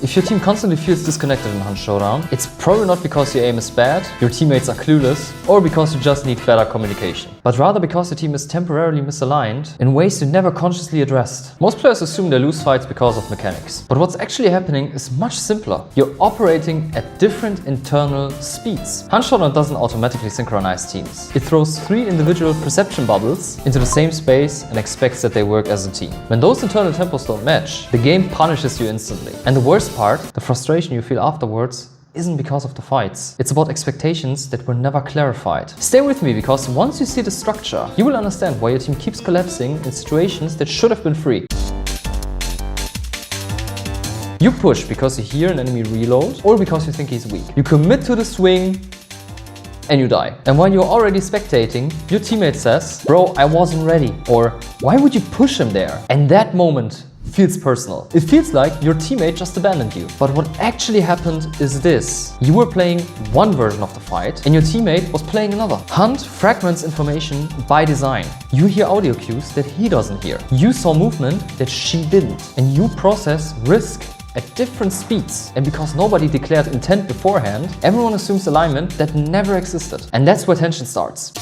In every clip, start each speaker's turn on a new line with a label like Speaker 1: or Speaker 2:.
Speaker 1: If your team constantly feels disconnected in Hunt Showdown, it's probably not because your aim is bad, your teammates are clueless, or because you just need better communication, but rather because the team is temporarily misaligned in ways you never consciously addressed. Most players assume they lose fights because of mechanics, but what's actually happening is much simpler. You're operating at different internal speeds. Hunt Showdown doesn't automatically synchronize teams. It throws 3 individual perception bubbles into the same space and expects that they work as a team. When those internal tempos don't match, the game punishes you instantly. And the worst part, the frustration you feel afterwards, isn't because of the fights. It's about expectations that were never clarified. Stay with me, because once you see the structure, you will understand why your team keeps collapsing in situations that should have been free. You push because you hear an enemy reload or because you think he's weak. You commit to the swing and you die. And while you're already spectating, your teammate says, "Bro, I wasn't ready," or "Why would you push him there?" And that moment feels personal. It feels like your teammate just abandoned you. But what actually happened is this. You were playing one version of the fight and your teammate was playing another. Hunt fragments information by design. You hear audio cues that he doesn't hear. You saw movement that she didn't. And you process risk at different speeds. And because nobody declared intent beforehand, everyone assumes alignment that never existed. And that's where tension starts.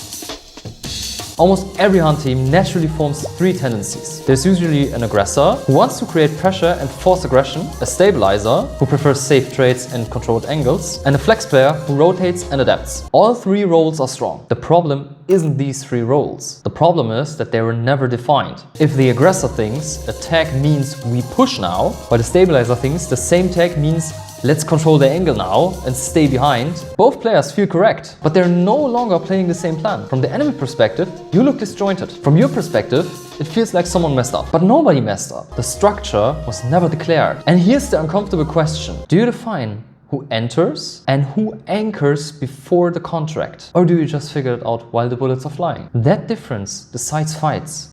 Speaker 1: Almost every Hunt team naturally forms 3 tendencies. There's usually an aggressor who wants to create pressure and force aggression, a stabilizer who prefers safe trades and controlled angles, and a flex player who rotates and adapts. All 3 roles are strong. The problem isn't these 3 roles. The problem is that they were never defined. If the aggressor thinks a tag means we push now, while the stabilizer thinks the same tag means let's control the angle now and stay behind, both players feel correct, but they're no longer playing the same plan. From the enemy perspective, you look disjointed. From your perspective, it feels like someone messed up. But nobody messed up. The structure was never declared. And here's the uncomfortable question. Do you define who enters and who anchors before the contract? Or do you just figure it out while the bullets are flying? That difference decides fights.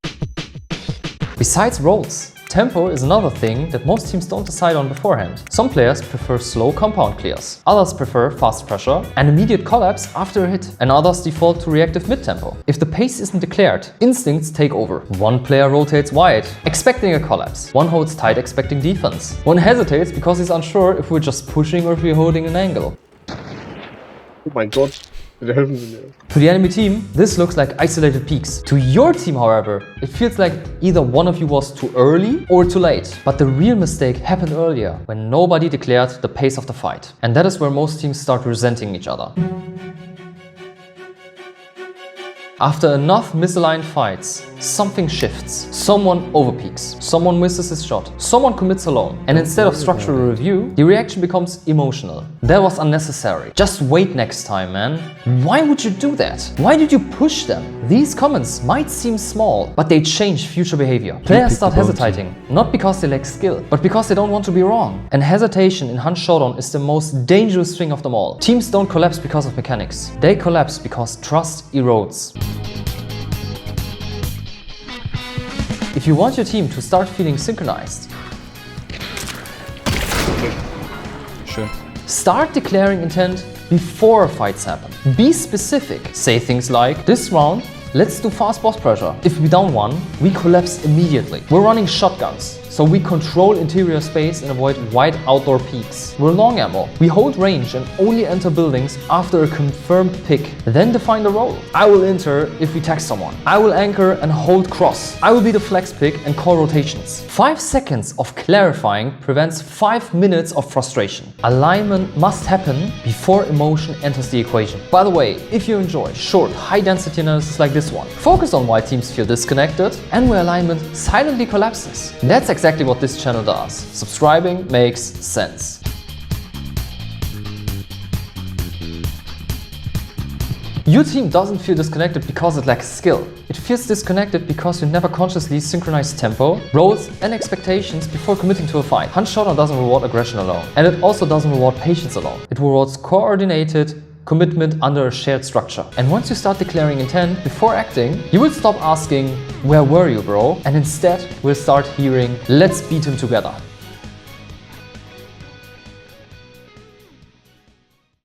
Speaker 1: Besides roles, tempo is another thing that most teams don't decide on beforehand. Some players prefer slow compound clears, others prefer fast pressure and immediate collapse after a hit, and others default to reactive mid-tempo. If the pace isn't declared, instincts take over. One player rotates wide, expecting a collapse. One holds tight, expecting defense. One hesitates because he's unsure if we're just pushing or if we're holding an angle.
Speaker 2: Oh mein Gott, bitte helfen Sie mir.
Speaker 1: To the enemy team, this looks like isolated peaks. To your team, however, it feels like either one of you was too early or too late. But the real mistake happened earlier, when nobody declared the pace of the fight. And that is where most teams start resenting each other. After enough misaligned fights, something shifts. Someone overpeaks, someone misses his shot, someone commits alone. And instead of structural review, the reaction becomes emotional. That was unnecessary. Just wait next time, man. Why would you do that? Why did you push them? These comments might seem small, but they change future behavior. Players start hesitating, not because they lack skill, but because they don't want to be wrong. And hesitation in Hunt Showdown is the most dangerous thing of them all. Teams don't collapse because of mechanics. They collapse because trust erodes. If you want your team to start feeling synchronized,
Speaker 2: Schön.
Speaker 1: start declaring intent before fights happen. Be specific. Say things like, "This round, let's do fast boss pressure. If we down one, we collapse immediately. We're running shotguns, so we control interior space and avoid wide outdoor peaks. We're long ammo. We hold range and only enter buildings after a confirmed pick. Then define the role. I will enter if we tag someone. I will anchor and hold cross. I will be the flex pick and call rotations." 5 seconds of clarifying prevents 5 minutes of frustration. Alignment must happen before emotion enters the equation. By the way, if you enjoy short, high-density analysis like this one, focus on why teams feel disconnected and where alignment silently collapses. That's exactly what this channel does. Subscribing makes sense. Your team doesn't feel disconnected because it lacks skill. It feels disconnected because you never consciously synchronize tempo, roles, and expectations before committing to a fight. Hunt Showdown doesn't reward aggression alone, and it also doesn't reward patience alone. It rewards coordinated commitment under a shared structure. And once you start declaring intent before acting, you will stop asking, "Where were you, bro?" and instead will start hearing, "Let's beat him together."